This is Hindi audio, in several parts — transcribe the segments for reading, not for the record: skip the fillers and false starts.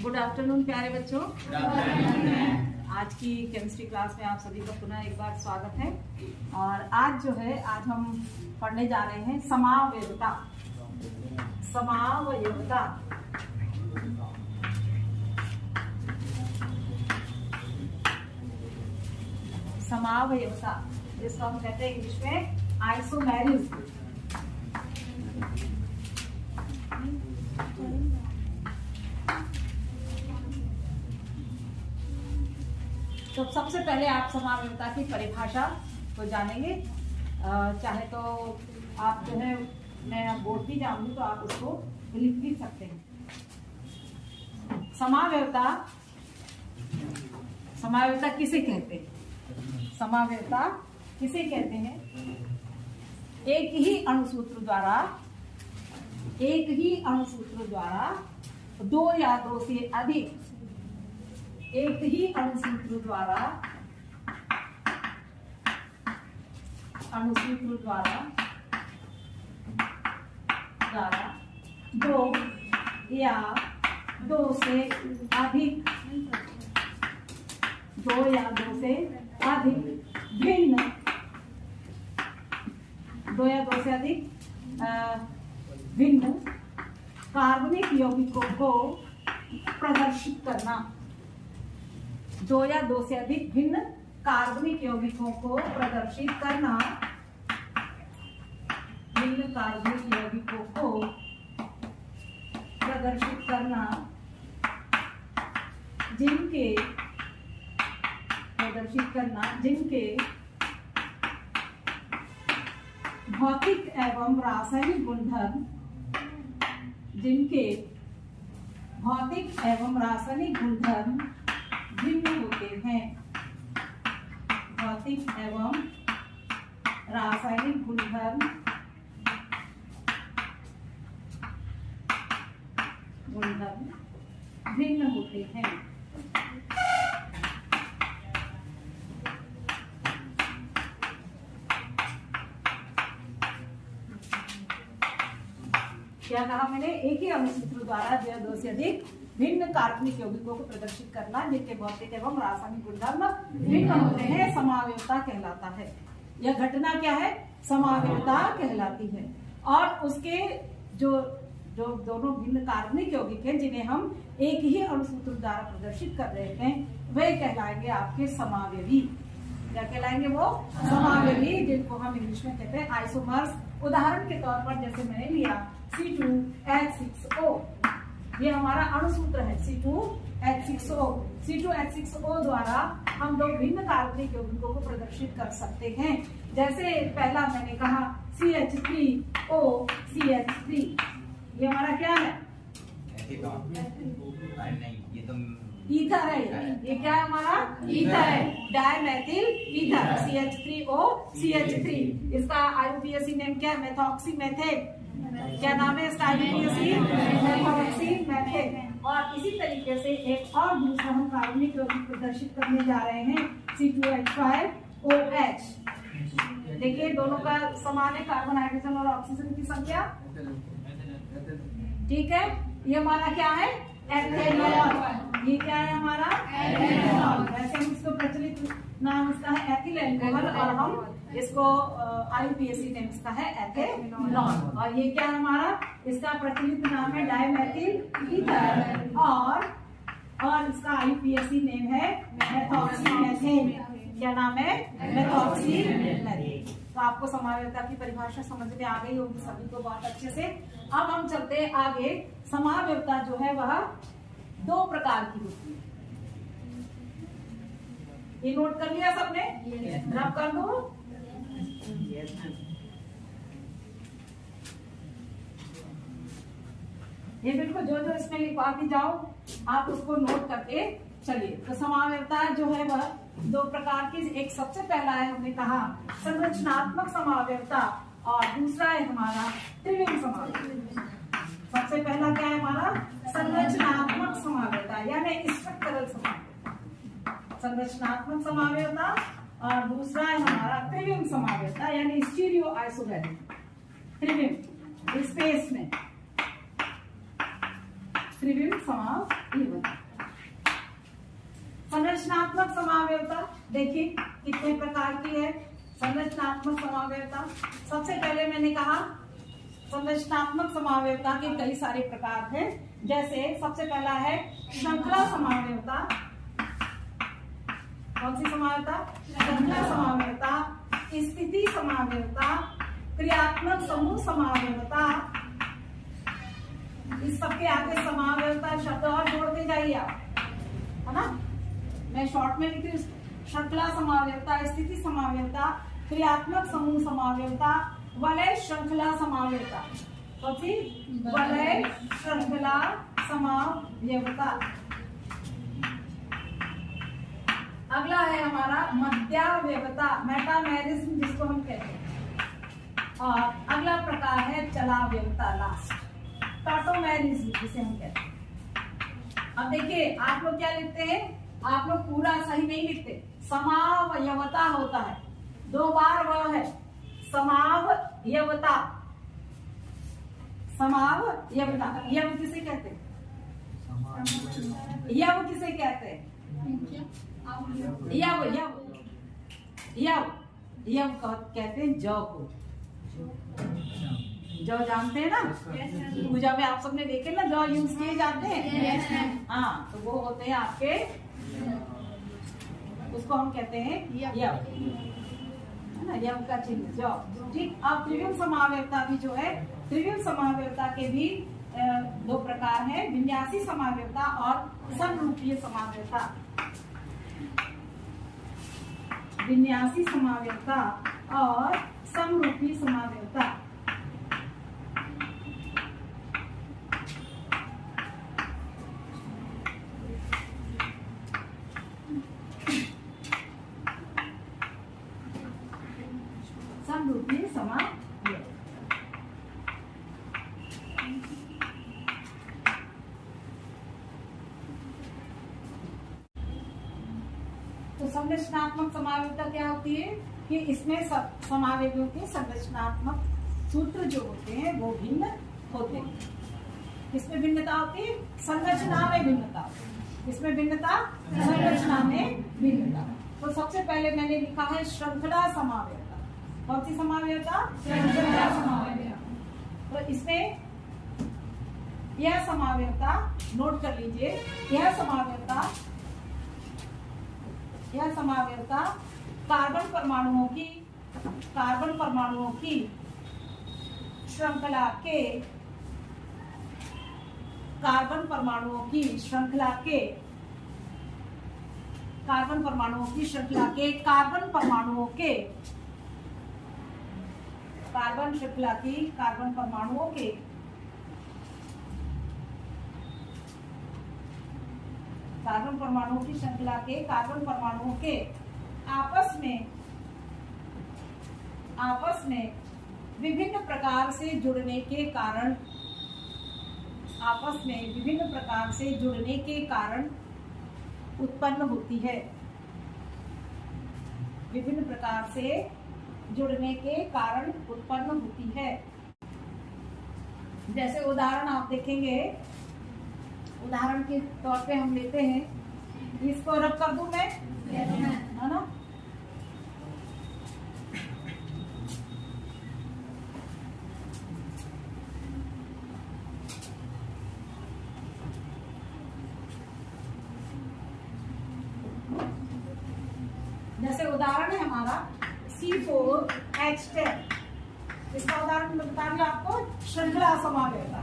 गुड आफ्टरनून प्यारे बच्चों। आज की केमिस्ट्री क्लास में आप सभी का पुनः एक बार स्वागत है। और आज जो है आज हम पढ़ने जा रहे हैं समावयवता। समावयवता समावयवता जिसको हम कहते हैं इंग्लिश में आइसोमेरिज्म। तो सबसे पहले आप समावयवता की परिभाषा को जानेंगे। चाहे तो आप जो है मैं बोर्ड भी जाऊंगी तो आप उसको लिख भी सकते हैं। समावयवता किसे कहते हैं? समावयवता किसे कहते हैं? एक ही अणुसूत्र द्वारा दो या दो से अधिक एक ही अणुसूत्र द्वारा दो या दो से अधिक भिन्न कार्बनिक यौगिकों को प्रदर्शित करना। दो या दो से अधिक भिन्न कार्बनिक यौगिकों को प्रदर्शित करना। जिनके भौतिक एवं रासायनिक गुणधर्म भिन्न होते हैं। भौतिक एवं रासायनिक गुणधर्म भिन्न होते हैं। क्या कहा मैंने? एक ही अणुसूत्र द्वारा दो से अधिक भिन्न कार्बनिक यौगिकों को प्रदर्शित करना जिनके भौतिक एवं रासायनिक गुणधर्म भिन्न होते हैं, समावयवता कहलाता है। यह घटना क्या है? समावयवता कहलाती है। और उसके जो दोनों भिन्न कार्बनिक यौगिक हैं जिन्हें हम एक ही अणुसूत्र द्वारा प्रदर्शित कर रहे हैं वे कहलाएंगे आपके समावयवी। क्या कहलाएंगे? वो समावयवी, जिनको हम इंग्लिश में कहते हैं आइसोमर्स। उदाहरण के तौर पर जैसे मैंने लिया C2H6O, ये हमारा अणुसूत्र है C2H6O। C2H6O द्वारा हम दो भिन्न कार्बनिक यौगिकों को प्रदर्शित कर सकते हैं। जैसे पहला मैंने कहा CH3O CH3, ये हमारा क्या है? ईथर है। ये क्या है? हमारा ईथर है, डायमेथिल ईथर CH3O CH3। इसका IUPAC नेम क्या है? मेथॉक्सीमेथेन। क्या नाम है इसका? मेथॉक्सीमेथेन। और इसी तरीके से एक और दूसरा हम कार्बनिक यौगिक प्रदर्शित करने जा रहे हैं C2H5OH। देखिए दोनों का समान है, कार्बन हाइड्रोजन और ऑक्सीजन की संख्या। ठीक है, ये हमारा क्या है? एथेनॉल। ये क्या है हमारा? एथेनॉल। वैसे हम इसको प्रचलित नाम इसका है एथिल अल्कोहल और हम इसको IUPAC नेम इसका है एथेनॉल। और ये क्या है हमारा? इसका प्रचलित नाम है डायमेथिल ईथर और इसका IUPAC नेम है मेथॉक्सीमेथेन। क्या नाम है? मेथॉक्सीमेथेन। तो आपको समावयवता की परिभाषा समझ में आ गई होगी सभी को बहुत अच्छे से। अब हम चलते हैं आगे। समावयवता जो है वह दो प्रकार की होती है। ये नोट कर लिया सबने? रब कर दो। ये बिल्कुल जो इसमें लिखवा के जाओ आप उसको नोट करके चलिए। तो समावयवता जो है वह दो प्रकार की, एक सबसे पहला है हमने कहा संरचनात्मक समावयवता और दूसरा है हमारा त्रिविम समावयवता। सबसे पहला क्या है हमारा? संरचनात्मक समावयवता यानी स्ट्रक्चरल समावयवता, संरचनात्मक समावयवता। और दूसरा है हमारा त्रिविम समावयवता यानी स्टीरियो आइसोमेरिज्म। त्रिविम स्पेस में त्रिविम समावयवता। संरचनात्मक समावयवता देखिए कितने प्रकार की है संरचनात्मक समावयवता। सबसे पहले मैंने कहा संरचनात्मक समावयवता के कई सारे प्रकार हैं। जैसे सबसे पहला है श्रृंखला समावयवता। कौन सी समावयवता? श्रृंखला समावयवता, स्थिति समावयवता, क्रियात्मक समूह समावयवता। इस सबके आगे समावयवता शब्द और जोड़ते जाइए आप, है ना। मैं शॉर्ट में लिखी श्रृंखला समावयवता, स्थिति समावयवता, क्रियात्मक समूह समावयवता, वलय श्रृंखला समावयवता। कौन सी? वलय श्रृंखला समावयवता। अगला है हमारा मध्यावयवता, मेटामेरिज्म जिसको हम कहते हैं। और अगला प्रकार है चलावयवता, लास्ट टॉटोमेरिज्म जिसे हम कहते हैं। अब देखिए आप लोग क्या लिखते हैं, आप लोग पूरा सही नहीं लिखते। समावयवता होता है, 2 बार वह है समावयवता। समावयवता यव किसे कहते हैं? यव किसे कहते हैं? यव यव यव यव कहते हैं जौ को। जौ जानते हैं ना, पूजा में आप सबने देखे ना जौ यूज किए जाते हैं। हाँ, तो वो होते हैं आपके, उसको हम कहते हैं यव, है ना, यव का चिन्ह जौ। ठीक। अब त्रिविम समावयवता भी जो है, त्रिविम समावयवता के भी 2 प्रकार हैं, विन्यासी समावयवता और समरूपीय समावयवता। विन्यासी समावयवता और समरूपी समावयवता। समरूपी समावयवता। तो संरचनात्मक समावयवता क्या होती है कि इसमें समावयवों के संरचनात्मक सूत्र जो होते हैं वो भिन्न होते हैं। किसमें भिन्नता होती है? संरचना में भिन्नता। इसमें भिन्नता, संरचना में भिन्नता। तो सबसे पहले मैंने लिखा है श्रृंखला समावयवता। कौन सी समावयवता? श्रृंखला समावयवता। तो इसमें यह समावयवता नोट कर लीजिए, यह समावयवता कार्बन परमाणुओं की श्रृंखला के कार्बन परमाणुओं की श्रृंखला के कार्बन परमाणुओं की श्रृंखला के कार्बन परमाणुओं के कार्बन श्रृंखला की कार्बन परमाणुओं के कार्बन परमाणुओं की श्रृंखला के कार्बन परमाणुओं के आपस में विभिन्न प्रकार से जुड़ने के कारण आपस में विभिन्न प्रकार से जुड़ने के कारण उत्पन्न होती है। विभिन्न प्रकार से जुड़ने के कारण उत्पन्न होती है। जैसे उदाहरण आप देखेंगे, उदाहरण के तौर पे हम लेते हैं, इसको रब कर दूं मैं, है ना। जैसे उदाहरण है हमारा C4H10। इसका उदाहरण बता दिया आपको, श्रृंखला समावयवता।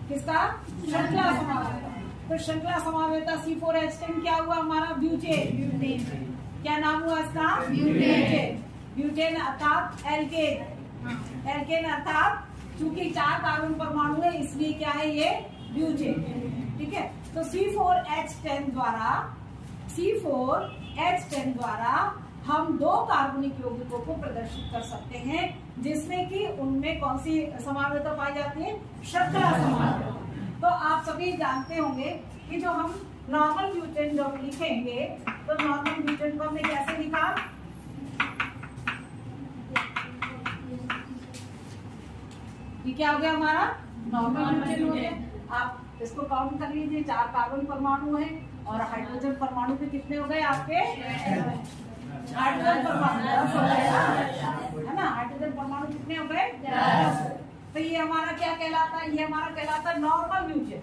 किसका? श्रृंखला समावयवता। तो श्रृंखला समावयवता C4H10 क्या हुआ हमारा? ब्यूटेन। क्या नाम हुआ इसका? ब्यूटेन। ब्यूटेन अर्थात एल्केन अर्थात चूंकि 4 कार्बन परमाणु है इसलिए क्या है ये? ब्यूटेन। ठीक है। तो C4H10 द्वारा हम 2 कार्बनिक यौगिकों को प्रदर्शित कर सकते हैं, जिसमें कि उनमें कौन सी समावयवता पाई जाती है? श्रृंखला समावयवता। तो आप सभी जानते होंगे कि जो हम नॉर्मल ब्यूटेन जब लिखेंगे तो नॉर्मल ब्यूटेन को हमने कैसे लिखा? ये क्या हो गया हमारा? नॉर्मल ब्यूटेन हो गया। आप इसको काउंट कर लीजिए, 4 कार्बन परमाणु है और हाइड्रोजन परमाणु भी कितने हो गए आपके? हाइड्रोजन परमाणु 10 हो गए है ना। हाइड्रोजन परमाणु कितने हो गए? 10। तो ये हमारा क्या कहलाता है? ये हमारा कहलाता है नॉर्मल म्यूचुअल।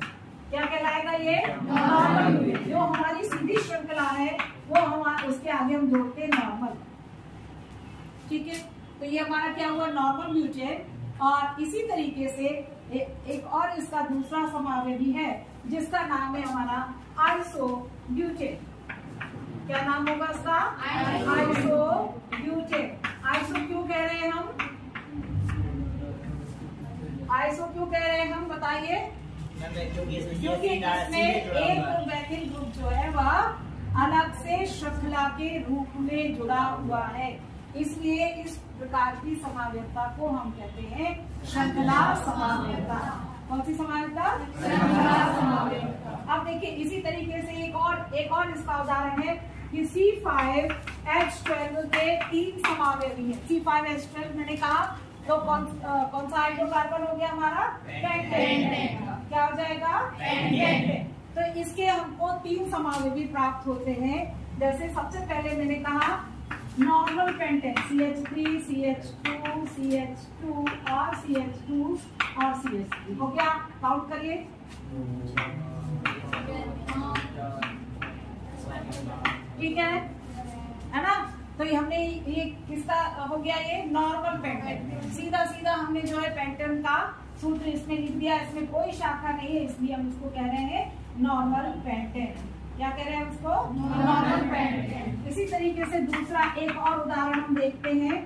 क्या कहलाएगा ये? Normal mutual. जो हमारी सीधी श्रृंखला है वो हम उसके आगे हम जोड़ते हैं नॉर्मल। ठीक है, तो ये हमारा क्या हुआ? Normal mutual. और इसी तरीके से एक और इसका दूसरा समावेशी है जिसका नाम है हमारा आइसोब्यूटेन। क्या नाम होगा इसका? आइसोब्यूटेन। आइसो क्यों कह रहे हैं हम? आइसो क्यों कह रहे हैं हम, बताइए? क्योंकि इसमें एक मैथिल ग्रुप जो है वह अलग से श्रृंखला के रूप में जुड़ा हुआ है, इसलिए इस प्रकार की समावेशता को हम कहते हैं श्रृंखला समावेशता। कौन सी समावेशता? श्रृंखला समावेशता। अब देखिए इसी तरीके से एक और इसका उदाहरण है कि C5H12 के 3 समावेशी है। C5H12 मैंने कहा तो कौन सा हाइड्रोकार्बन हो गया हमारा? पेंटेन। क्या हो जाएगा? पेंटेन। तो इसके हमको 3 समावेशी प्राप्त होते हैं। जैसे सबसे पहले मैंने कहा normal pentane CH3, CH2, CH2 और CH2 और CH3 हो गया। काउंट करिए। ठीक है ना। तो ये हमने ये किसका हो गया? ये नॉर्मल पेंटेन। सीधा सीधा हमने जो है पेंटेन का सूत्र इसमें लिख दिया। इसमें कोई शाखा नहीं है, इसलिए हम इसको कह रहे हैं नॉर्मल पेंटेन। क्या कह रहे हैं उसको? Normal pentane. इसी तरीके से दूसरा एक और उदाहरण हम देखते हैं।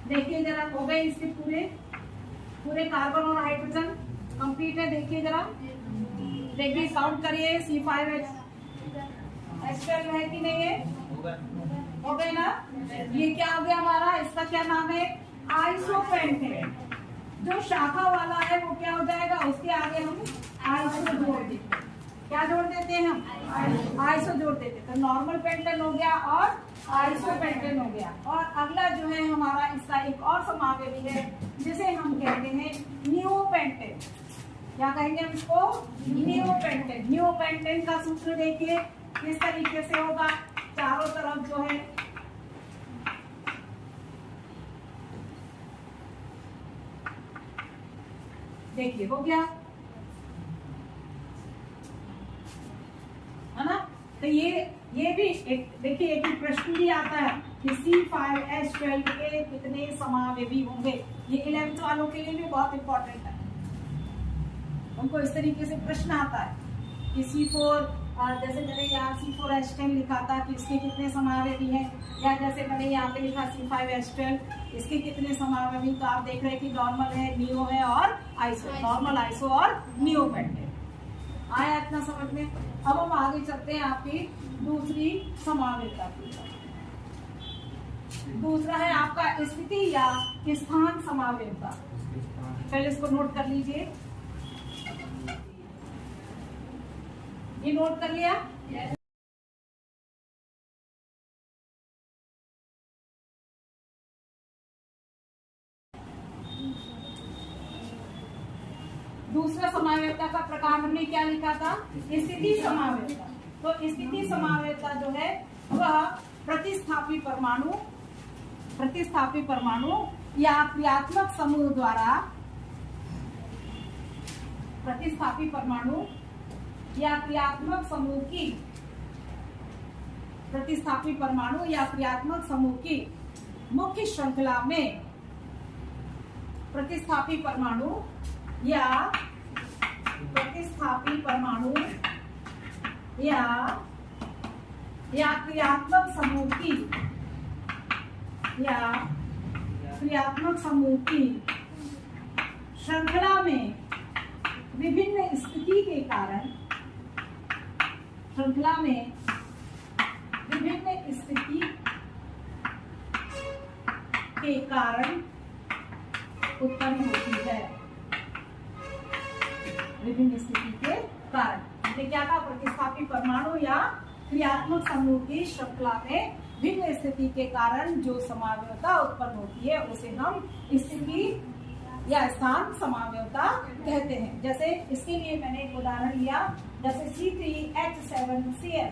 देखिए जरा, हो गए इसके पूरे कार्बन और हाइड्रोजन कंप्लीट है। देखिए जरा, देखिए काउंट करिए। C5H12 है कि नहीं है? हो गए ना। ये क्या हो गया हमारा? इसका क्या नाम है? आइसोपेंटेन। जो शाखा वाला है वो क्या हो जाएगा? उसके आगे हम आइसो जोड़ देते हैं। क्या जोड़ देते हैं हम? आइसो जोड़ देते हैं। तो नॉर्मल पेंटेन हो गया और आइसोपेंटेन हो गया। और अगला जो है हमारा इसका एक और समावेशी है जिसे हम कहते हैं नियोपेंटेन। क्या कहेंगे हम इसको? नियोपेंटेन। नियोपेंटेन का सूत्र देखिए किस तरीके से होगा। चारों तरफ जो है देखिए हो गया है ना। तो ये भी एक देखिए, एक प्रश्न भी आता है कि C5H12 के कितने समावेशी होंगे। ये 11th वालों के लिए भी बहुत इंपॉर्टेंट है। उनको इस तरीके से प्रश्न आता है कि C4 जैसे मैंने यहाँ C4H10 लिखा था कि इसके कितने समावेशी हैं, या जैसे मैंने यहाँ पे लिखा C5H12 इसके कितने समावेशी। तो आप देख रहे हैं कि नॉर्मल है, नियो है और आइसो। नॉर्मल, आइसो और नियो पेंटेन। आया इतना समझ में? अब हम आगे चलते हैं आपकी दूसरी समावेशता की। दूसरा है आपका स्थिति या स्थान समावेशता। पहले इसको नोट कर लीजिए। ये नोट कर लिया? दूसरा समावेशता का प्रकार हमने क्या लिखा था? स्थिति समावेशता। तो स्थिति समावेशता जो है वह प्रतिस्थापी परमाणु या क्रियात्मक समूह द्वारा प्रतिस्थापी परमाणु या क्रियात्मक समूह की प्रतिस्थापी परमाणु या क्रियात्मक समूह की मुख्य श्रृंखला में प्रतिस्थापी परमाणु या क्रियात्मक समूह की श्रृंखला में विभिन्न स्थिति के कारण उत्पन्न होती है। विभिन्न स्थिति के कारण क्या था? प्रतिस्थापी परमाणु या क्रियात्मक समूह की श्रृंखला में भिन्न स्थिति के कारण जो समावेशता उत्पन्न होती है उसे हम स्थिति या स्थान समावयवता कहते हैं। जैसे इसके लिए मैंने एक उदाहरण लिया, जैसे C3H7Cl,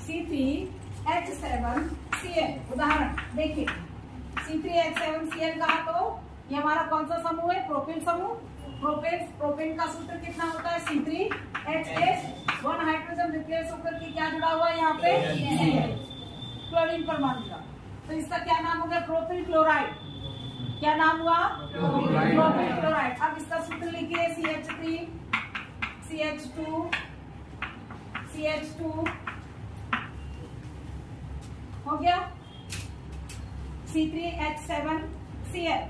C3H7Cl उदाहरण देखिए। C3H7Cl कहा तो ये हमारा कौन सा समूह है? प्रोपिल समूह। प्रोपेन का सूत्र कितना होता है? C3H8, 1 हाइड्रोजन रिप्लेस होकर के क्या जुड़ा हुआ है यहाँ पे? क्लोरीन परमाणु जुड़ा। तो इसका क्या नाम हो गया? Propyl chloride. क्या नाम हुआ? Propyl chloride. अब इसका सूत्र लिखिए, CH3 CH2 CH2 हो गया, C3H7Cl।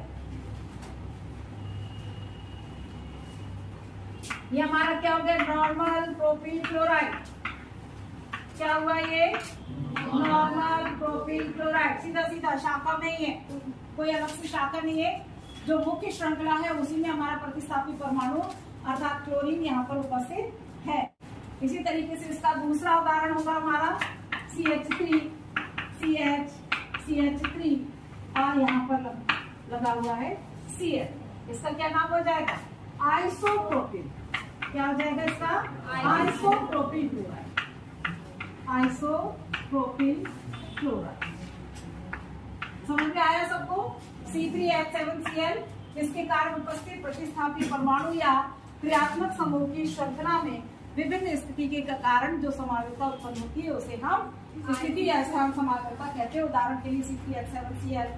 ये हमारा क्या हो गया? Normal propyl chloride. क्या हुआ ये? Normal propyl chloride. सीधा सीधा शाखा में ही है, कोई अलग से शाखा नहीं है। जो मुख्य श्रृंखला है उसी में हमारा प्रतिस्थापी परमाणु अर्थात क्लोरीन यहाँ पर उपस्थित है। इसी तरीके से इसका दूसरा उदाहरण होगा हमारा CH3 CH3 और यहाँ पर लगा हुआ है Cl। इसका क्या नाम हो जाएगा? आइसोप्रोपिल। क्या हो जाएगा इसका? Isopropyl chloride. Isopropyl chloride. समझ में आया सबको? C3H7Cl इसके कारण उपस्थित प्रतिस्थापी परमाणु या क्रियात्मक समूह की श्रृंखला में विभिन्न स्थिति के कारण जो समावयवता उत्पन्न होती है उसे हम स्थिति या स्थान समावयवता कहते हैं। उदाहरण के लिए C3H7Cl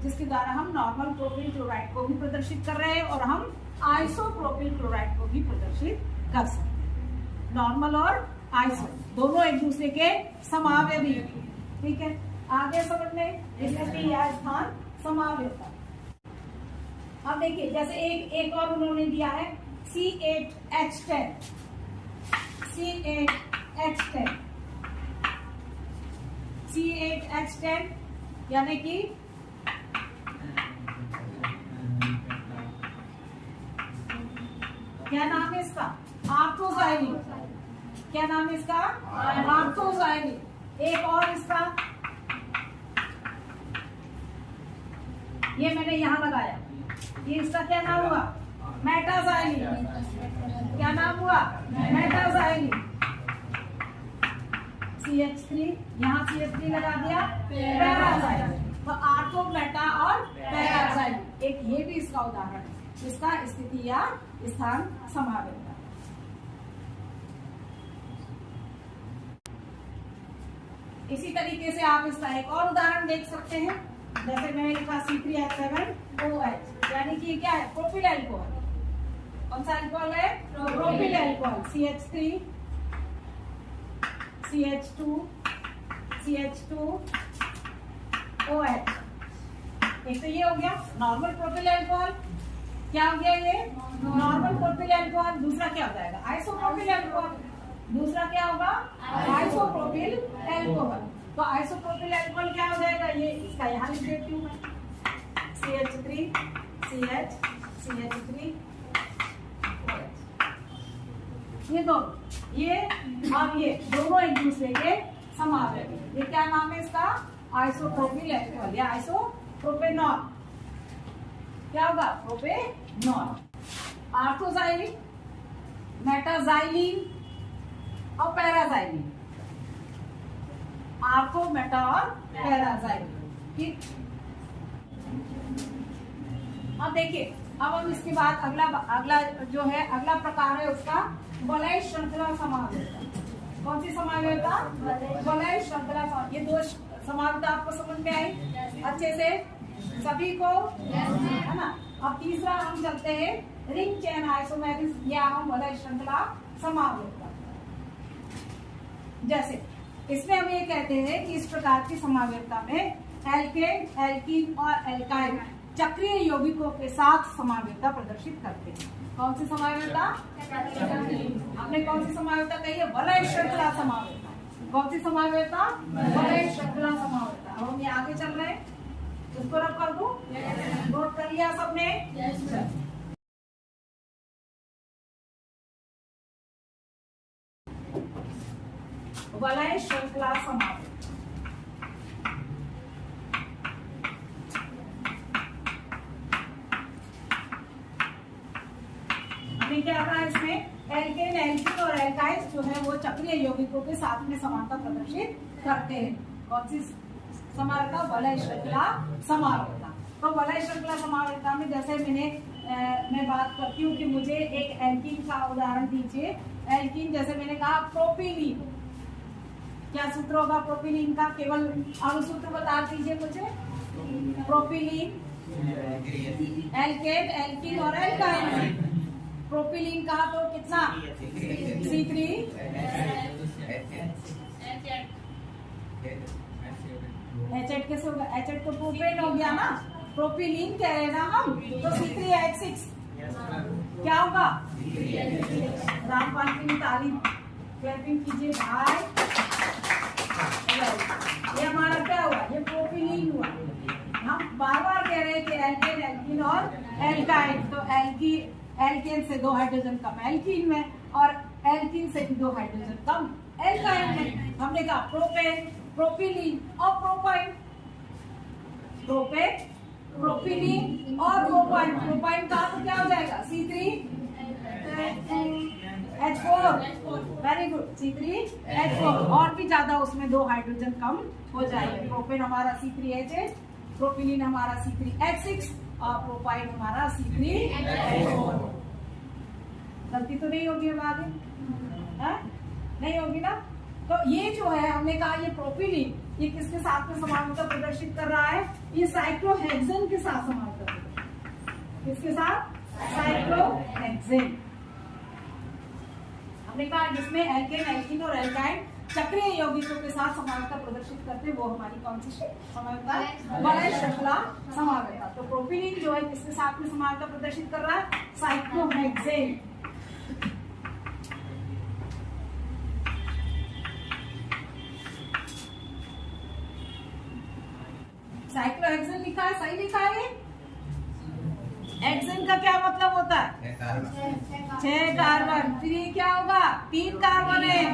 जिसके द्वारा हम नॉर्मल प्रोपिल क्लोराइड को भी प्रदर्शित कर रहे हैं और हम आइसोप्रोपिल क्लोराइड को भी प्रदर्शित कर सकते हैं। नॉर्मल और आइसो दोनों एक दूसरे के समावयवी। ठीक है, आगे समझ में स्थिति या स्थान समावयवता। अब देखिए, जैसे एक और उन्होंने दिया है C8H10 C8H10 यानी कि क्या नाम है इसका? आर्थोजाइलिन। क्या नाम है इसका? आर्थोजाइलिन। एक और इसका, ये मैंने यहां लगाया, ये इसका क्या नाम हुआ? मेटाजाइलिन। क्या नाम हुआ? मेटाजाइलिन। CH3 यहाँ CH3 लगा दिया, पैराजाइलिन। तो आर्थो, मेटा और पैराजाइलिन, एक ये भी इसका उदाहरण है, इसका स्थिति या स्थान समावयवता। इसी तरीके से आप इसका एक और उदाहरण देख सकते हैं। जैसे मैंने लिखा C3H7OH, यानी कि क्या है? Propyl alcohol. कौन सा अल्कोहल है? Propyl alcohol. CH3 CH2 CH2OH। एक तो ये हो गया नॉर्मल प्रोपिल अल्कोहल। क्या हो गया ये? Normal propyl alcohol. दूसरा क्या हो जाएगा? Isopropyl alcohol. दूसरा क्या होगा? Isopropyl alcohol. तो आइसोप्रोपिल अल्कोहल क्या हो जाएगा? ये इसका यहाँ लिख देती हूँ मैं, CH3 CH3 ये दोनों, ये और ये दोनों एक दूसरे के समावयवी। ये क्या नाम है इसका? आइसोप्रोपिल अल्कोहल या आइसोप्रोपेनॉल। क्या होगा? प्रोपेनॉल। आर्थोजाइलिन, मेटाजाइलिन और पैराजाइलिन। आर्थो, मेटा और पैराजाइलिन। ठीक। अब देखिए, अब हम इसके बाद अगला जो है, अगला प्रकार है उसका वलय श्रृंखला समावयवता। कौन सी समावयवता? वलय श्रृंखला। ये दो समावयवता आपको समझ में आई अच्छे से सभी को, है ना? अब तीसरा हम चलते हैं रिंग चेन आइसोमेरिज्म या हम वलय श्रृंखला समावयवता। जैसे इसमें हम ये कहते हैं कि इस प्रकार की समावयवता में एल्केन, एल्कीन और एल्काइल चक्रीय यौगिकों के साथ समावयवता प्रदर्शित करते हैं। कौन सी समावयवता? हमने कौन सी समावयवता कही है? वलय श्रृंखला समावयवता। कौन सी समावयवता? वलय श्रृंखला समावयवता। अब हम ये आगे चल रहे हैं, इसको रब कर दूं? नोट कर लिया सबने? वलय श्रृंखला समावयवता। फिर क्या रहा इसमें एल्केन, एल्कीन और एल्काइल्स जो है वो चक्रीय यौगिकों के साथ में समानता प्रदर्शित करते हैं। कौन सी समानता? वलय श्रृंखला समानता। तो वलय श्रृंखला समानता में जैसे मैं बात करती हूँ कि मुझे एक एल्कीन का उदाहरण दीजिए। एल्कीन जैसे मैंने कहा प्रोपिलीन, क्या सूत्र होगा प्रोपिलीन का? केवल अणुसूत्र बता दीजिए मुझे। प्रोपिलीन, एल्केन, एल्कीन और एल्काइन। प्रोपिलीन कहा तो कितना? C3 H8 कैसे होगा? H8 तो प्रोपेन हो गया ना, प्रोपिलीन कह रहे हैं ना हम, तो C3H6 क्या होगा? रामपाल की तारीफ, क्लैपिंग कीजिए भाई। ये हमारा क्या हुआ? ये प्रोपिलीन हुआ। हम बार बार कह रहे हैं कि एल्केन, एल्कीन और एल्काइन। तो एल्केन से 2 हाइड्रोजन कम एल्कीन में और एल्कीन से भी 2 हाइड्रोजन कम एल्काइन में। हमने कहा प्रोपेन, प्रोपिलीन और प्रोपाइन। प्रोपेन, प्रोपिलीन और प्रोपाइन। प्रोपाइन का तो क्या हो जाएगा? C3H4। Very good, C3H4। और भी ज्यादा उसमें 2 हाइड्रोजन कम हो जाएंगे। प्रोपेन हमारा C3H8, प्रोपिलीन हमारा C3H6 और प्रोपाइन हमारा C3H4। गलती तो नहीं होगी अब आगे? नहीं होगी ना? तो ये जो है हमने कहा ये प्रोपिलीन, ये किसके साथ में समानता प्रदर्शित कर रहा है? ये साइक्लोहेक्सेन के साथ समानता प्रदर्शित। किसके साथ? साइक्लोहेक्सेन। हमने कहा जिसमें एल्केन, एल्कीन और एल्काइन चक्रीय यौगिकों के साथ समानता प्रदर्शित करते हैं वो हमारी कौन सी समानता? वलय श्रृंखला समानता। तो प्रोपिलीन जो है किसके साथ में समानता प्रदर्शित कर रहा है? साइक्लोहेक्सेन। साइक्लोहेक्सेन लिखा है, सही लिखा है। हेक्सेन का क्या मतलब होता है? 6 कार्बन। फिर ये क्या होगा? 3 कार्बन है।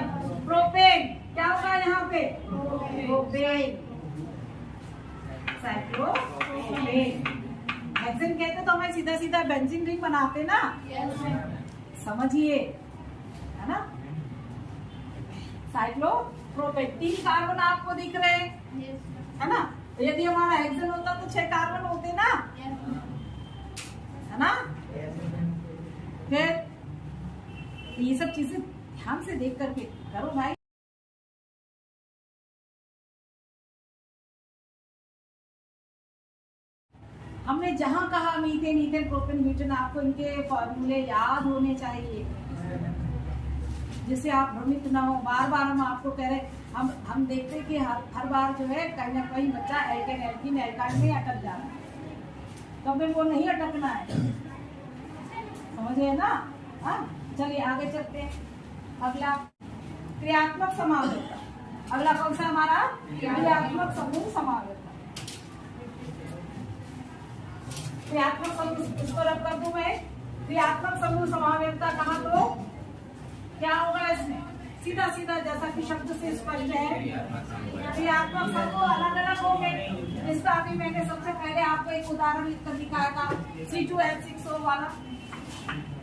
प्रोपेन क्या होगा यहाँ पे? Propane, cyclopropane. हेक्सेन कहते तो हमें सीधा सीधा बेंजीन रिंग बनाते ना, समझिए, है ना। साइक्लोप्रोपेन 3 कार्बन आपको दिख रहे हैं, है ना। यदि हमारा हेक्सेन होता तो 6 कार्बन होते ना, है ना। फिर ये सब चीजें ध्यान से देख करके करो भाई। हमने जहां कहा मीथेन, ईथेन, प्रोपेन, ब्यूटेन, आपको इनके फॉर्मूले याद होने चाहिए जिससे आप भ्रमित ना हो। बार बार हम आपको कह रहे, हम देखते कि हर बार जो है कहीं ना कहीं बच्चा एल्केन, एल्कीन, एल्काइन में अटक जा रहा है। तो हमें वो नहीं अटकना है, समझे ना। हाँ, चलिए आगे चलते हैं। अगला क्रियात्मक समावेश। अगला कौन सा हमारा? क्रियात्मक समूह समावेश। क्रियात्मक समूह इसको रब कर दूं मैं। क्रियात्मक समूह समावेशता कहा तो क्या होगा इसमें? सीधा सीधा जैसा कि शब्द से स्पष्ट है, क्रियात्मक समूह अलग अलग होंगे। इसका अभी मैंने सबसे पहले आपको एक उदाहरण लिखकर दिखाया था, C2H6O वाला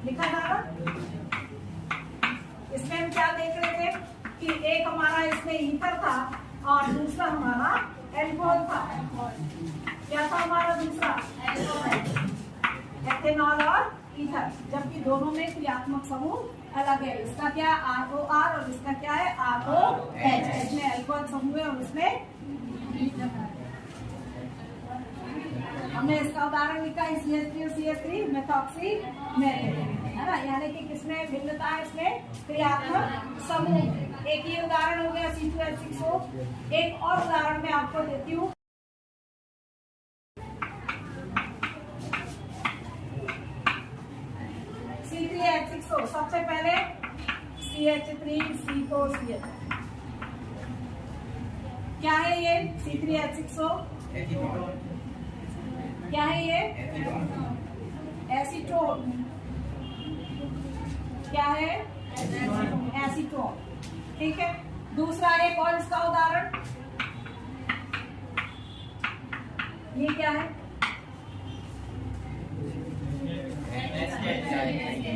लिखा था। इसमें हम क्या देख रहे थे कि एक हमारा इसमें ईथर था और दूसरा हमारा एल्कोहल था। क्या था हमारा दूसरा? एथेनॉल और ईथर, जबकि दोनों में क्रियात्मक समूह अलग है। इसका क्या ROR और इसका क्या है ROH। इसमें एल्कोहल समूह है और उसमें हमने इसका उदाहरण लिखा है CH3 और CH3 मेथॉक्सीमेथेन, है ना। यानी कि किसमें भिन्नता है? इसमें क्रियात्मक समूह। एक ये उदाहरण हो गया C2H6O। एक और उदाहरण मैं आपको देती हूँ। C3H6O, सबसे पहले CH3C4CH। क्या है ये? C3H6O क्या है ये? एसीटोन। क्या है? एसीटोन, ठीक है। दूसरा एक और इसका उदाहरण, ये क्या है?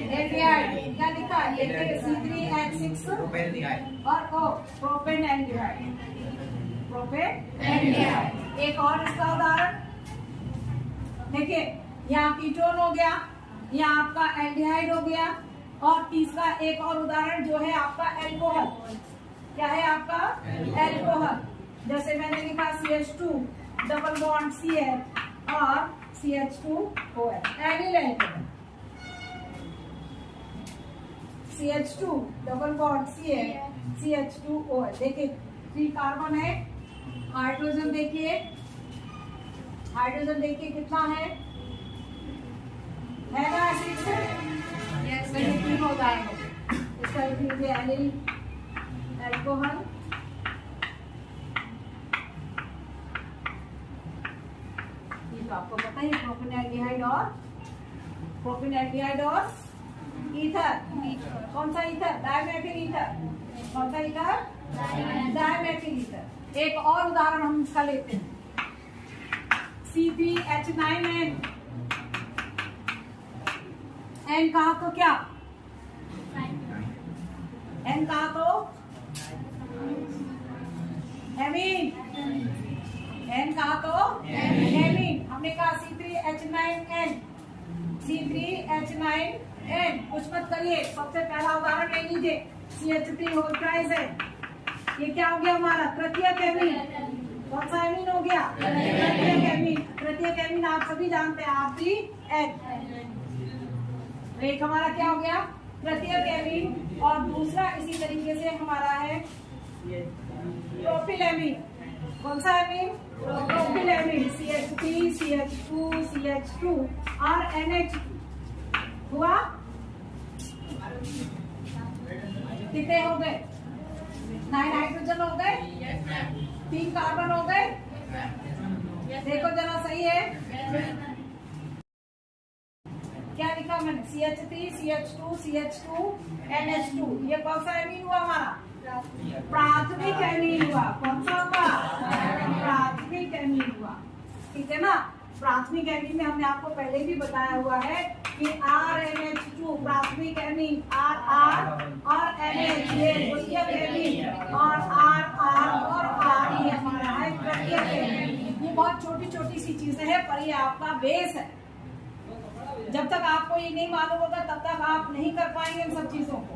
एल्डिहाइड क्या लिखा है C3H6 और O प्रोपेन एल्डिहाइड एक और इसका उदाहरण देखिए, यहाँ कीटोन हो गया, यहाँ आपका एल्डिहाइड हो गया, और तीसरा एक और उदाहरण जो है आपका एल्कोहल। क्या है आपका एल्कोहल? जैसे मैंने लिखा CH2 डबल बॉन्ड CH और CH2OH एनिल alcohol. CH2 double bond CH CH2OH देखिए 3 कार्बन है, हाइड्रोजन देखिए, हाइड्रोजन देखिए कितना है ना 6 यस, ये 3 हो जाएगा। इसका लिख लीजिए एनिल एल्कोहल तो आपको पता है प्रोपेनएल्डिहाइड और ईथर। कौन सा ईथर? Dimethyl ether. कौन सा ईथर? Dimethyl ether. एक और उदाहरण हम इसका लेते हैं C3H9N। N कहा तो क्या? N कहा तो एमीन। N कहा तो एमीन। हमने कहा C3H9N कुछ मत करिए, सबसे पहला उदाहरण ले लीजिए CH3 होल ट्राइज है। ये क्या हो गया हमारा? तृतीयक एमीन। कौन सा एमीन हो गया? तृतीयक एमीन। तृतीयक एमीन आप सभी जानते हैं R3H। एक हमारा क्या हो गया? तृतीयक एमीन। और दूसरा इसी तरीके से हमारा है प्रोपिलेमीन। कौन सा एमीन? प्रोपिलेमीन। CH3 CH2 CH2 और NH हुआ। कितने हो गए? 9 हाइड्रोजन हो गए, 3 कार्बन हो गए। देखो जरा सही है क्या लिखा मैंने? CH3 CH2 CH2 NH2। ये कौन सा एमीन हुआ हमारा? प्राथमिक एमीन हुआ। कौन सा हुआ? प्राथमिक एमीन हुआ। ठीक है ना? प्राथमिक एमीन में हमने आपको पहले भी बताया हुआ है कि RNH2 प्राथमिक एमीन, RR और NH ये द्वितीयक एमीन, और RR और R ये हमारा है तृतीयक एमीन। ये बहुत छोटी छोटी सी चीजें हैं पर ये आपका बेस है। जब तक आपको ये नहीं मालूम होगा तब तक आप नहीं कर पाएंगे इन सब चीजों को।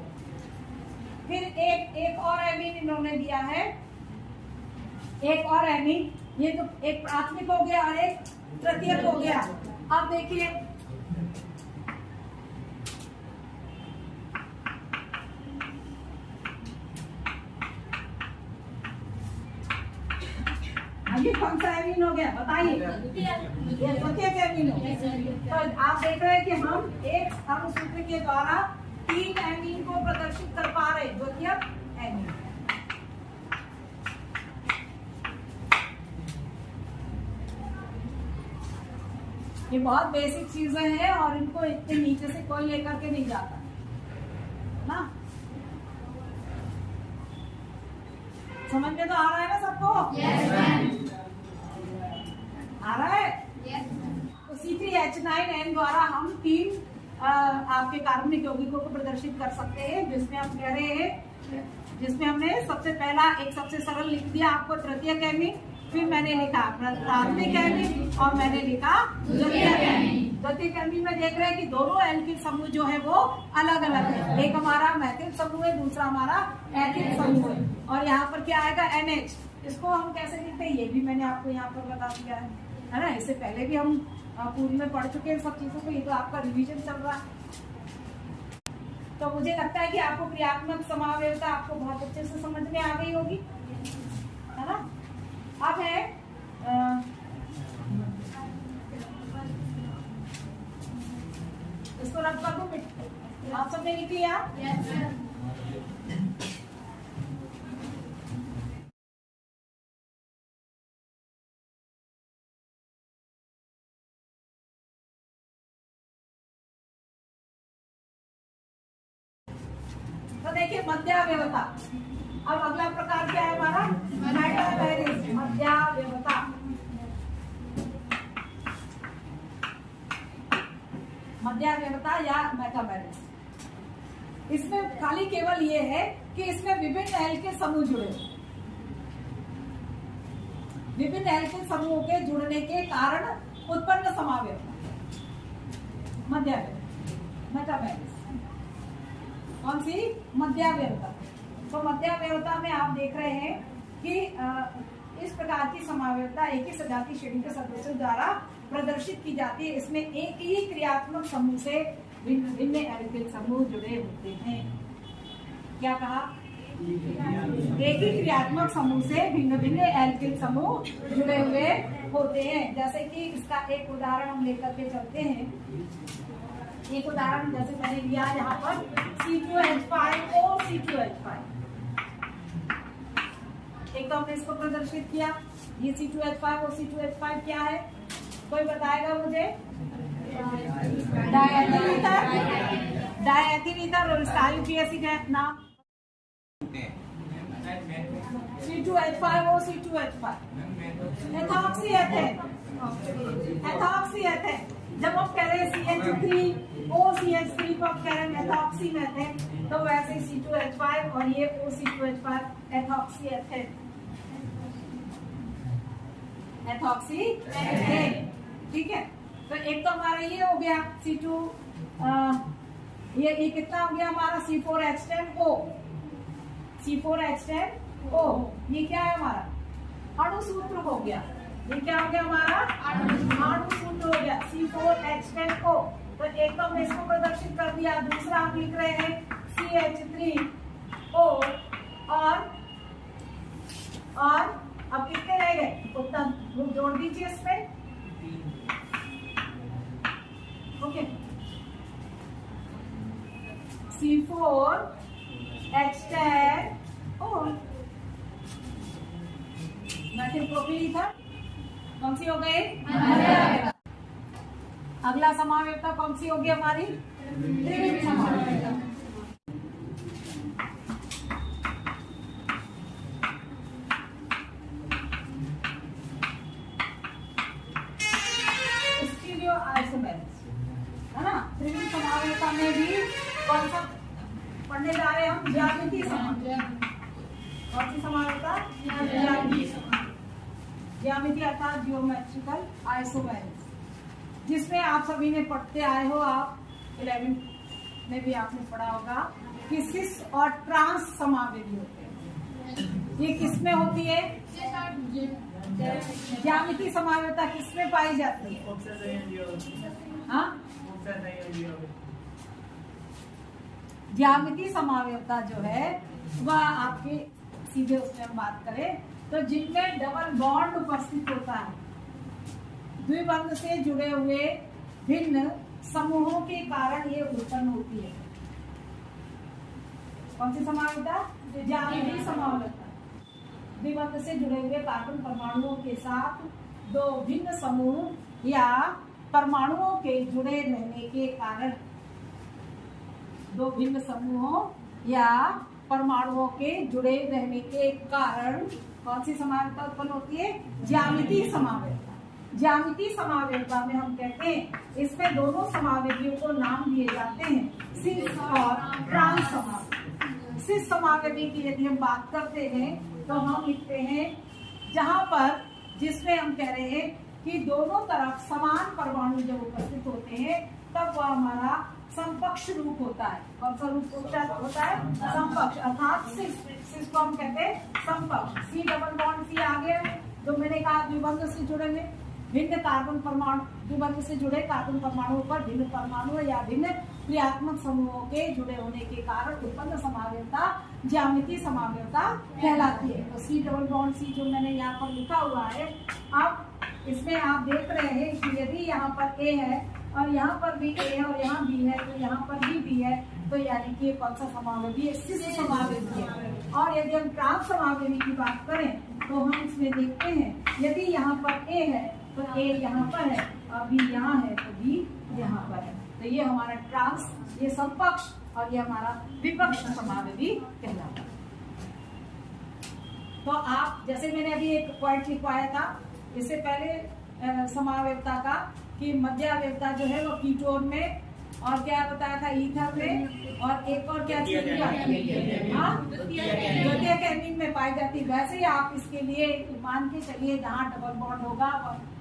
फिर एक और एमीन इन्होंने दिया है, एक और एमीन। ये तो एक प्राथमिक हो गया और एक तृतीयक हो गया। अब देखिए ये कौन सा एमीन हो गया बताइए? ये तृतीयक एमीन हो गया। तो आप देख रहे हैं कि हम एक सूत्र के द्वारा 3 एमीन को प्रदर्शित कर पा रहे। द्वितीयक एमीन ये बहुत बेसिक चीजें हैं और इनको इतने नीचे से कोई लेकर के नहीं जाता ना। समझ में तो आ रहा है ना सबको? yes, आ रहा है? yes. तो C3H9N द्वारा हम 3 आपके कार्बनिक यौगिकों को प्रदर्शित कर सकते हैं, जिसमें हम कह रहे हैं, जिसमें हमने सबसे पहला एक सबसे सरल लिख दिया आपको तृतीयक एमीन, फिर मैंने लिखा प्राथमिक एमीन और मैंने लिखा द्वितीयक एमीन। द्वितीयक एमीन में देख रहे हैं कि दोनों एल्किल समूह जो है वो अलग अलग है। एक हमारा मैथिल समूह है, दूसरा हमारा एथिल समूह है। और यहाँ पर क्या आएगा? NH। इसको हम कैसे लिखते हैं ये भी मैंने आपको यहाँ पर बता दिया है ना। इससे पहले भी हम पूर्व में पढ़ चुके हैं सब चीजों को। ये तो आपका रिवीजन चल रहा है। तो मुझे लगता है कि आपको क्रियात्मक समावेशिता आपको बहुत अच्छे से समझ में आ गई होगी, है ना। अब है इसको रख कर दो। आप सबने लिख लिया? तो देखिए मध्यावयवता। अब अगला प्रकार क्या है हमारा? मेटाबैरिज्म। मध्यावयवता। मध्यावयवता या मेटाबैरिज्म। इसमें खाली केवल ये है कि इसमें विभिन्न एल्किल समूह जुड़े, विभिन्न एल्किल समूहों के जुड़ने के कारण उत्पन्न समावयवता मध्यावयवता, मेटाबैलेंस। कौन सी? मध्यावयवता। तो मध्यावयवता में आप देख रहे हैं कि इस प्रकार की समावयवता एक ही सजातीय श्रेणी के सदस्यों द्वारा प्रदर्शित की जाती है। इसमें एक ही क्रियात्मक समूह से भिन्न भिन्न एल्किल समूह जुड़े होते हैं। क्या कहा? एक ही क्रियात्मक समूह से भिन्न भिन्न एल्किल समूह जुड़े हुए होते हैं। जैसे कि इसका एक उदाहरण हम लेकर के चलते हैं। एक उदाहरण जैसे मैंने लिया यहाँ पर C2H5O C2H5, एक तो हमने इसको प्रदर्शित किया। ये C2H5 और C2H5 क्या है? कोई बताएगा मुझे? डायएथिल ईथर, डायएथिल ईथर और इसका IUPAC का नाम C2H5O C2H5 ethoxy ethane, ethoxy ethane. जब हम कह रहे हैं CH3OCH3 को आप कह रहे हैं एथॉक्सी मेथेन, तो वैसे C2H5 और ये OC2H5 ethoxy ethane, ethoxy ethane. ठीक है, तो एक तो हमारा ये हो गया C2, ये कितना हो गया हमारा C4H10O, C4H10O। ये क्या है हमारा? अणुसूत्र हो गया। ये क्या हो गया हमारा? अणुसूत्र हो गया C4H10O। तो एक तो हमने इसको प्रदर्शित कर दिया। दूसरा हम लिख रहे हैं CH3O और अब कितने रह गए? उत्तम ग्रुप जोड़ दीजिए इसमें। Okay, C4H10O methyl propyl ether कौन सी हो गई? अगला समावयवता कौन सी होगी हमारी? त्रिविध समावयवता। स्टीरियो आइसोमेरिक्स है ना। त्रिविध समावयवता में भी कौन सा पढ़ने जा रहे हैं हम? ज्यामितीय समावयवता। कौन सी समावयवता? ज्यामितीय अर्थात जियोमेट्रिकल आइसोमेरिक्स, जिसमें आप सभी ने पढ़ते आए हो। आप 11th में भी आपने पढ़ा होगा कि सिस और ट्रांस समावेदी होते हैं। ये किसमें होती है? ज्यामितीय समावयवता किसमें पाई जाती है? हाँ, ज्यामितीय समावयवता जो है वह आपके सीधे उसमें हम बात करें तो जिनमें डबल बॉन्ड उपस्थित होता है, द्विबंध से जुड़े हुए भिन्न समूहों के कारण ये उत्पन्न होती है। कौन सी समावयवता? ज्यामितीय समावयवता। द्विबंध से जुड़े हुए कार्बन परमाणुओं के साथ दो भिन्न समूह या परमाणुओं के जुड़े रहने के कारण, दो भिन्न समूहों या परमाणुओं के जुड़े रहने के कारण कौन सी समावयवता उत्पन्न होती है? ज्यामितीय समावयवता। ज्यामितीय समावयवता में हम कहते हैं इसमें दोनों समावेदियों को नाम दिए जाते हैं सिस और ट्रांस समावेदी। सिस समावेदी की यदि हम बात करते हैं तो हम लिखते हैं जहां पर, जिसमें हम कह रहे हैं कि दोनों तरफ समान परमाणु जब उपस्थित होते हैं तब वह हमारा समपक्ष रूप होता है। कौन सा रूप होता है? समपक्ष, अर्थात सिस को हम कहते हैं समपक्ष। सी डबल बॉन्ड सी आगे जो मैंने कहा द्विबंध से जुड़ेंगे भिन्न कार्बन परमाणु, द्विबंध से जुड़े कार्बन परमाणुओं पर भिन्न परमाणु या भिन्न क्रियात्मक समूहों के जुड़े होने के कारण उत्पन्न समावयवता ज्यामितीय समावयवता कहलाती है। तो सी डबल बॉन्ड सी जो मैंने यहाँ पर लिखा हुआ है, अब इसमें आप देख रहे हैं कि यदि यहाँ पर ए है और यहाँ पर भी ए है और यहाँ बी है तो यहाँ पर भी बी है, तो यानी कि कौन सा समावेदी है? सिस समावेदी है। और यदि हम ट्रांस समावेदी की बात करें तो हम इसमें देखते हैं यदि यहाँ पर ए है तो ए यहाँ पर है और बी यहाँ है तो बी यहाँ पर है। तो ये हमारा ट्रांस, ये समपक्ष और ये हमारा विपक्ष समावेदी कहलाता है। तो आप जैसे मैंने अभी एक पॉइंट लिखवाया था इससे पहले समावयवता का कि मध्यावयवता जो है वो कीटोन में और क्या बताया था ईथर में, और एक और क्या चीज द्वितीयक एमीन में पाई जाती है। वैसे ही आप इसके लिए मान के चलिए जहाँ डबल बॉन्ड होगा,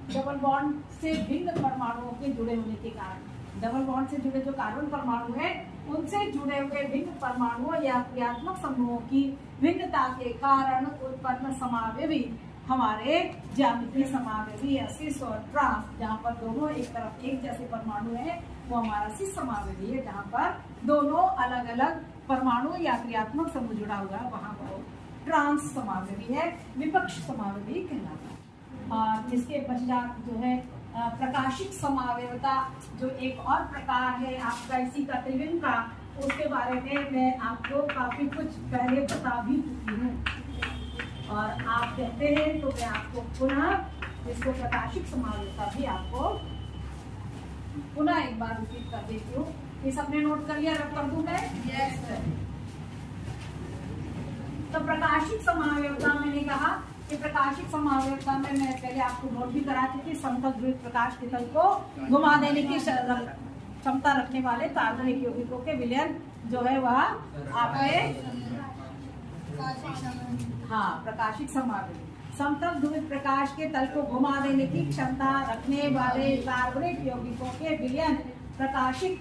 डबल बॉन्ड से भिन्न परमाणुओं के जुड़े होने के कारण, डबल बॉन्ड से जुड़े जो कार्बन परमाणु है उनसे जुड़े हुए भिन्न परमाणुओं या क्रियात्मक समूहों की भिन्नता के कारण उत्पन्न समावयवी हमारे ज्यामितीय समावयवी या सिस और ट्रांस, जहाँ पर दोनों एक तरफ एक जैसे परमाणु है वो हमारा सिस समावयवी है। जहाँ पर दोनों अलग अलग परमाणु या क्रियात्मक समूह जुड़ा हुआ है वहाँ पर ट्रांस समावयवी है, विपक्ष समावयवी कहलाता है। और इसके पश्चात जो है प्रकाशिक समावयवता, जो एक और प्रकार है आपका इसी का त्रिविम का, उसके बारे में मैं आपको काफी कुछ पहले बता भी चुकी हूँ और आप कहते हैं तो मैं आपको पुनः इसको प्रकाशिक समावयवता भी आपको पुनः एक बार रिपीट कर देती हूँ। ये सबने नोट कर लिया, रख कर दूं मैं? Yes sir. तो प्रकाशिक समावयवता मैंने कहा कि प्रकाशिक समावयवता में मैं पहले आपको नोट भी करा चुकी, समतल ध्रुवित प्रकाश के तल को घुमा देने की क्षमता रखने वाले कार्बनिक यौगिकों के विलयन जो है वह आपके प्रकाशिक समावयवी, समतल ध्रुवित प्रकाश के तल को घुमा देने की क्षमता रखने वाले कार्बनिक यौगिकों के विलयन प्रकाशिक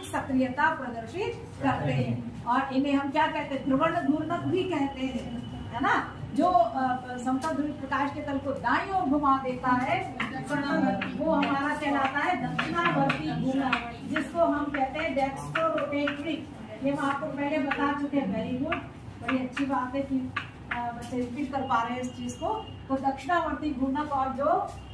सक्रियता प्रदर्शित करते हैं। और इन्हें हम क्या कहते हैं? ध्रुवण घूर्णक भी कहते हैं, है ना। जो समतल ध्रुवित प्रकाश के तल को दाईं ओर घुमा देता है वो हमारा कहलाता है दक्षिणावर्ती घूर्णक, जिसको हम कहते हैं डेक्स्ट्रो रोटेटरी। ये हम आपको पहले बता चुके हैं। वेरी गुड, बड़ी अच्छी बात है कि बच्चे रिपीट कर पा रहे हैं इस चीज को। तो दक्षिणावर्ती घूर्णक और जो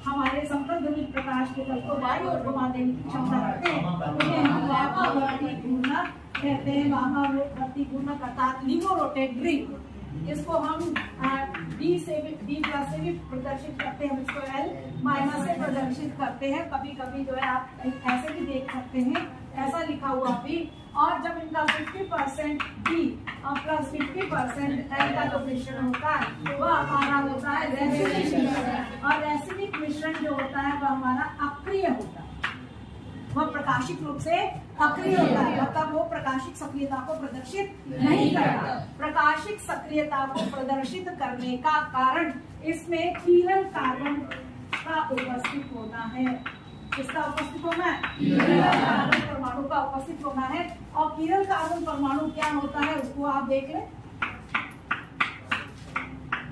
हमारे समतल ध्रुवित प्रकाश के तल को बाईं ओर घुमा देने की क्षमता रखते हैं उन्हें हम वामावर्ती घूर्णक कहते हैं। वामावर्ती घूर्णक अर्थात लिबोरोटेटरी, इसको हम डी प्लस से भी प्रदर्शित करते हैं, हम इसको L- से प्रदर्शित करते हैं। कभी कभी जो है आप ऐसे भी देख सकते हैं, ऐसा लिखा हुआ भी। और जब इनका 50% डी और प्लस 50% L का जो मिश्रण होता है वह हमारा होता है रैसिनिक मिश्रण। और रैसिनिक मिश्रण जो होता है वह हमारा अक्रिय होता है, वह प्रकाशिक रूप से अक्रिय होता है, मतलब वो प्रकाशिक सक्रियता को प्रदर्शित नहीं करता। प्रकाशिक सक्रियता को प्रदर्शित करने का कारण इसमें कीरल कार्बन का उपस्थित होना है। किसका उपस्थित होना है? कीरल कार्बन परमाणु का उपस्थित होना है। और कीरल कार्बन परमाणु क्या होता है उसको आप देख लें।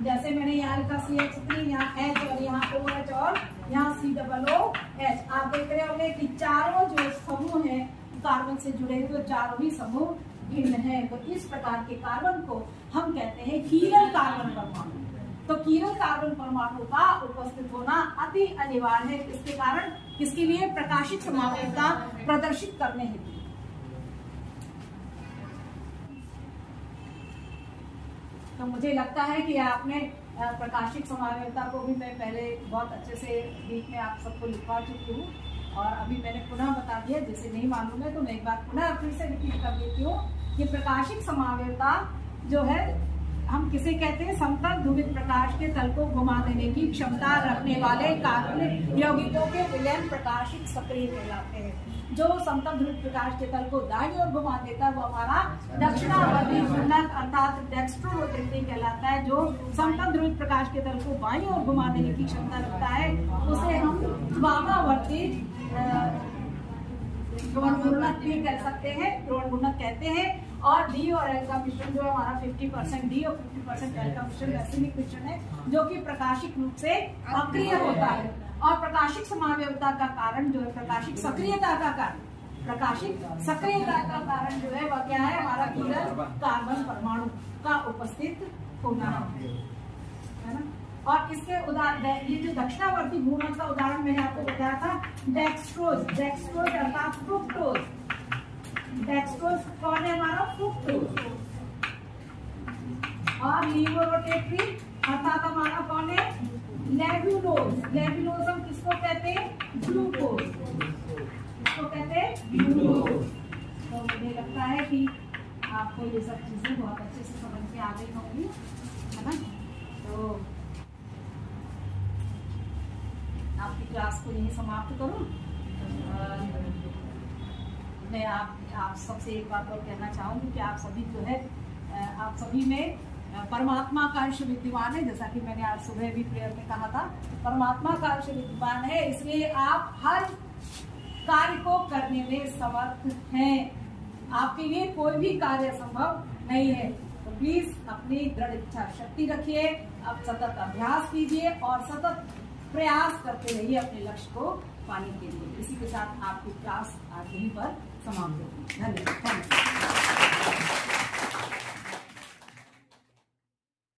जैसे मैंने यहाँ लिखा CH3, यहाँ H और यहाँ OH और यहाँ COOH। आप देख रहे होंगे कि चारों जो समूह हैं कार्बन से जुड़े हुए, चारों ही समूह भिन्न हैं। तो इस प्रकार के कार्बन को हम कहते हैं कीरल कार्बन परमाणु। तो कीरल कार्बन परमाणु का उपस्थित होना अति अनिवार्य है। इसके कारण किसके लिए? प्रकाशिक समावयवता प्रदर्शित करने हेतु। तो मुझे लगता है कि आपने प्रकाशिक समावयवता को भी मैं पहले बहुत अच्छे से बीच में आप सबको लिखवा चुकी हूँ और अभी मैंने पुनः बता दिया। जिसे नहीं मालूम है तो मैं एक बार पुनः फिर से रिपीट कर देती हूँ कि प्रकाशिक समावयवता जो है हम किसे कहते हैं? समतल ध्रुवित प्रकाश के तल को घुमा देने की क्षमता रखने वाले कार्बनिक यौगिकों के विलयन प्रकाशिक सक्रिय कहलाते हैं। जो समतल ध्रुवित प्रकाश के तल को दाईं ओर घुमा देता है वो हमारा दक्षिणावर्ती घूर्णक अर्थात डेक्स्ट्रो रोटेटरी कहलाता है। जो समतल ध्रुवित प्रकाश के तल को बाईं ओर घुमा देने की क्षमता रखता है उसे हम वामावर्ती ध्रुवण घूर्णक भी कह सकते हैं, ध्रुवण घूर्णक कहते हैं। और डी और एल का मिश्रण जो है हमारा 50% डी और 50% एल का मिश्रण रैसिनिक मिश्रण है, जो कि प्रकाशिक रूप से अक्रिय होता है। और प्रकाशिक समावयवता का कारण जो है प्रकाशिक सक्रियता का कारण, प्रकाशिक सक्रियता का कारण जो है वह क्या है? हमारा कीरल कार्बन परमाणु का उपस्थित होना है ना। और इसके उदाहरण ये जो दक्षिणावर्ती घूर्णक का उदाहरण मैंने आपको बताया था डेक्स्ट्रोज, डेक्स्ट्रोज अर्थात फ्रुक्टोज। डेक्स्ट्रोज कौन है? हमारा फ्रुक्टोज। और लीवोरोटेटरी अर्थात हमारा कौन है? लेब्यूलोज। लेब्यूलोज हम किसको कहते हैं? ग्लूकोज। किसको कहते हैं? ग्लूकोज। तो मुझे लगता है कि आपको ये सब चीजें बहुत अच्छे से समझ में आ गई होंगी, है ना। तो आपकी क्लास को यही समाप्त करूं। मैं आप सबसे एक बात और कहना चाहूंगी कि आप सभी जो है आप सभी में परमात्मा का अंश विद्यमान है। जैसा कि मैंने आज सुबह भी प्रेयर में कहा था, परमात्मा का अंश विद्यमान है, इसलिए आप हर कार्य को करने में समर्थ हैं। आपके लिए कोई भी कार्य असंभव नहीं है। तो प्लीज अपनी दृढ़ इच्छा शक्ति रखिए, अब सतत अभ्यास कीजिए और सतत प्रयास करते रहिए अपने लक्ष्य को पाने के लिए। इसी के साथ आपकी क्लास आज यहीं पर समाप्त होगी। धन्यवाद।